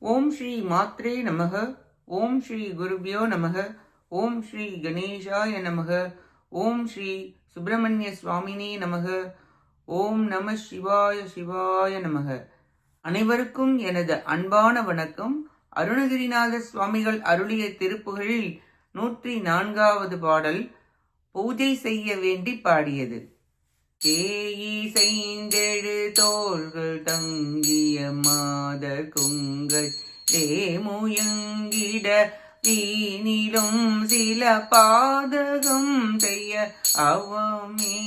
ஓம் ஸ்ரீ மாத்ரே நமக. ஓம் ஸ்ரீ குருபியோ நமக. ஓம் ஸ்ரீ கணேஷாய நமக. ஓம் ஸ்ரீ சுப்பிரமணிய சுவாமினே நமக. ஓம் நம சிவாய சிவாய நமக. அனைவருக்கும் எனது அன்பான வணக்கம். அருணகிரிநாத சுவாமிகள் அருளிய திருப்புகழில் 104வது பாடல் பூஜை செய்ய வேண்டி பாடியது. தேயி செய்தெழு தோள்கள் தங்கிய மாதர் குங்கள் முயங்கிட வீணிலும் சில பாதகம் செய்ய அவமே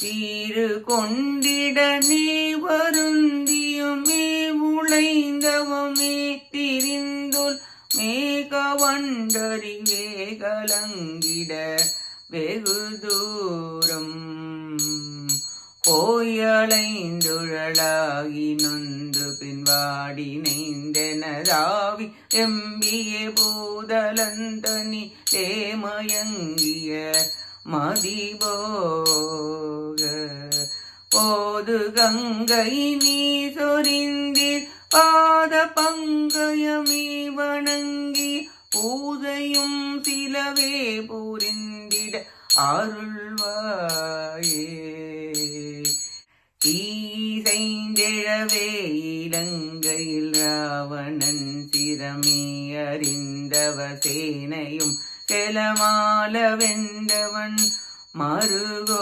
தீரு கொண்டிட நீ வருந்தியுமே உழைந்தவமே திரிந்துள் மேகவண்டறி வேகலங்கிட வெகு தூரம் கோயலைந்துழலாகி நொந்து பின்வாடி நெய்ந்தெனதாவி எம்பிய பூதலந்தனி தேமயங்கிய மதிபோக போது கங்கை நீ சொரிந்தீர் பாத பங்கயமே வணங்கி பூதையும் சிலவே புரிந்திட அருள்வாயே. ஈசைந்தெழவே இலங்கையில் ராவணன் சிரமே அறிந்தவ சேனையும் செலமால வென்றவன் மருகோனே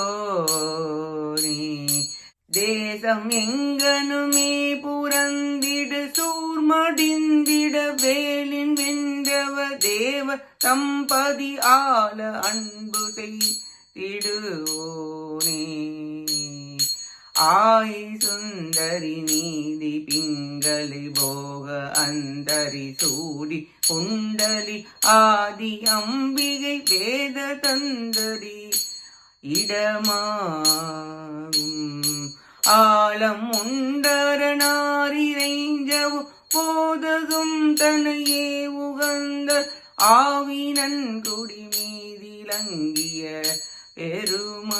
தேசம் எங்கனுமே புறந்திடு சூர்மடிந்திட வேலின் வென்றவ தேவ தம்பதி ஆல அன்பு செய்திடுவோனே. ஆய் சுந்தரி நீதி பிங்களி போக அந்தரி சூடி குண்டலி ஆதி அம்பிகை வேத தந்தரி இடமாகும் ஆலம் உண்டரனாரிரைஞ்சவும் போதகும் தனையே உகந்த ஆவினன் குடி மீதிலங்கிய பெருமாளே.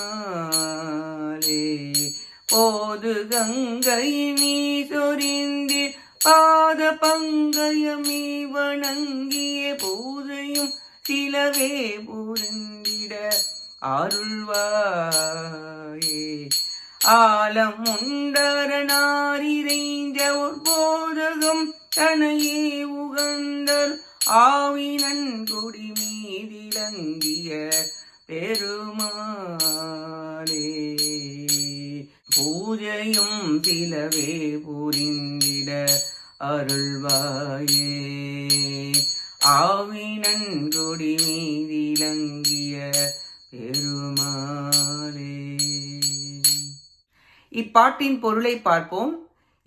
போது கங்கை நீ சொரிந்தீர் பாத பங்கயமே வணங்கிய பூஜையும் சிலவே புரிந்திட அருள்வாயே. ஆலம் உண்டரனாரிரைஞ்ச போதகம் தனையே உகந்தர் ஆவினன் குடி மீதிலங்கிய பெருமாளே. பூஜையும் சிலவே புரிந்திட அருள்வாயே. ஆவினன் கொடி மீதிலங்கிய பெருமாளே. இப்பாட்டின் பொருளை பார்ப்போம்.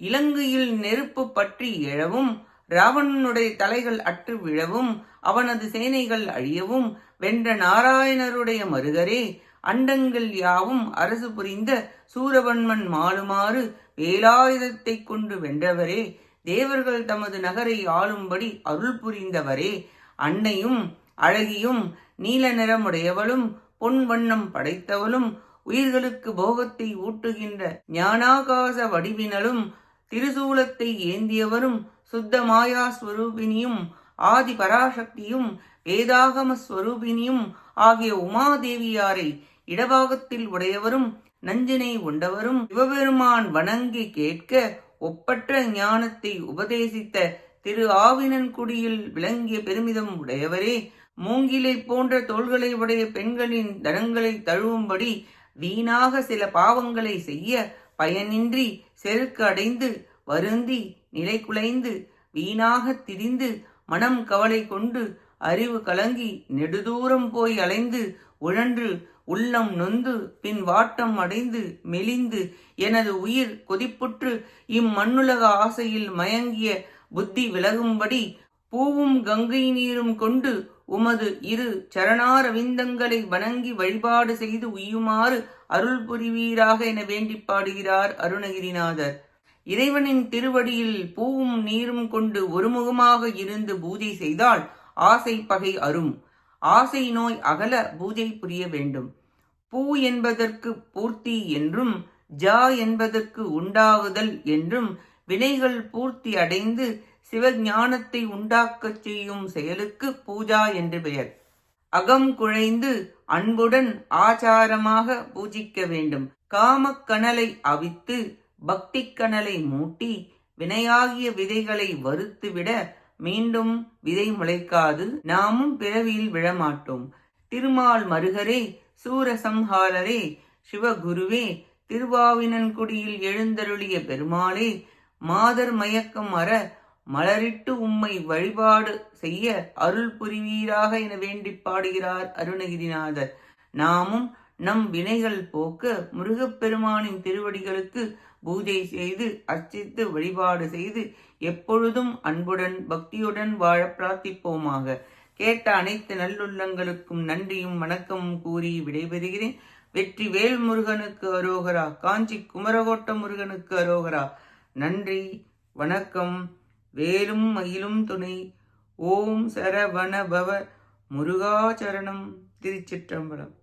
இலங்கையில் நெருப்பு பற்றி எழவும் ராவணனுடைய தலைகள் அற்று விழவும் அவனது சேனைகள் அழியவும் வென்ற நாராயணருடைய மருகரே, அண்டங்கள் யாவும் அரசு புரிந்த சூரபன்மன் மாளுமாறு வேலாயுதத்தை கொண்டு வென்றவரே, தேவர்கள் தமது நகரை ஆளும்படி அருள் புரிந்தவரே, அன்னையும் அழகியும் நீல நிறமுடையவளும் பொன் வண்ணம் படைத்தவளும் உயிர்களுக்கு போகத்தை ஊட்டுகின்ற ஞானாகாச வடிவினலும் திருசூலத்தை ஏந்தியவரும் சுத்த மாயா ஸ்வரூபினியும் ஆதி பராசக்தியும் வேதாகம ஸ்வரூபினியும் ஆகிய உமாதேவியாரை இடபாகத்தில் உடையவரும் நஞ்சினை உண்டவரும் சிவபெருமான் வணங்கி கேட்க ஒப்பற்ற ஞானத்தை உபதேசித்த திரு ஆவினன்குடியில் விளங்கிய பெருமிதம் உடையவரே, மூங்கிலை போன்ற தோள்களை உடைய பெண்களின் தனங்களை தழுவும்படி வீணாக சில பாவங்களை செய்ய பயனின்றி செருக்கு அடைந்து வருந்தி நிலை குலைந்து வீணாக திரிந்து மனம் கவலை கொண்டு அறிவு கலங்கி நெடுதூரம் போய் அலைந்து உழன்று உள்ளம் நொந்து பின் வாட்டம் அடைந்து மெலிந்து எனது உயிர் கொதிப்புற்று இம்மண்ணுலக ஆசையில் மயங்கிய புத்தி விலகும்படி பூவும் கங்கை நீரும் கொண்டு உமது இரு சரணாரவிந்தங்களை வணங்கி வழிபாடு செய்து உய்யுமாறு அருள் புரிவீராக என வேண்டி பாடுகிறார் அருணகிரிநாதர். இறைவனின் திருவடியில் பூவும் நீரும் கொண்டு ஒருமுகமாக இருந்து பூஜை செய்தால் ஆசை பகை அரும். ஆசை நோய் அகல பூஜை புரிய வேண்டும். பூ என்பதற்கு பூர்த்தி என்றும் ஜா என்பதற்கு உண்டாகுதல் என்றும் வினைகள் பூர்த்தி அடைந்து சிவஞானத்தை உண்டாக்கச் செய்யும் செயலுக்கு பூஜா என்று பெயர். அகம் குழைந்து அன்புடன் ஆச்சாரமாக பூஜிக்க வேண்டும். காமக்கனலை அவித்து பக்தி கனலை மூட்டி வினையாகிய விதைகளை வறுத்துவிட மீண்டும் விதை முளைக்காது நாமும் பிறவியில் விழமாட்டோம். திருமால் மருகரே, சூரசம்ஹாரரே, சிவகுருவே, திருவாவினன்குடியில் எழுந்தருளிய பெருமாளே, மாதர் மயக்கம் அற மலரிட்டு உம்மை வழிபாடு செய்ய அருள் புரிவீராக என வேண்டி பாடுகிறார் அருணகிரிநாதர். நாமும் நம் வினைகள் போக்க முருகப்பெருமானின் திருவடிகளுக்கு பூஜை செய்து அர்ச்சித்து வழிபாடு செய்து எப்பொழுதும் அன்புடன் பக்தியுடன் வாழ பிரார்த்திப்போமாக. கேட்ட அனைத்து நல்லுள்ளங்களுக்கும் நன்றியும் வணக்கமும் கூறி விடைபெறுகிறேன். வெற்றி வேல் முருகனுக்கு அரோகரா. காஞ்சி குமரகோட்ட முருகனுக்கு அரோகரா. நன்றி, வணக்கம். வேலும் மயிலும் துணை. ஓம் சரவண பவ முருகாச்சரணம். திருச்சிற்றம்பலம்.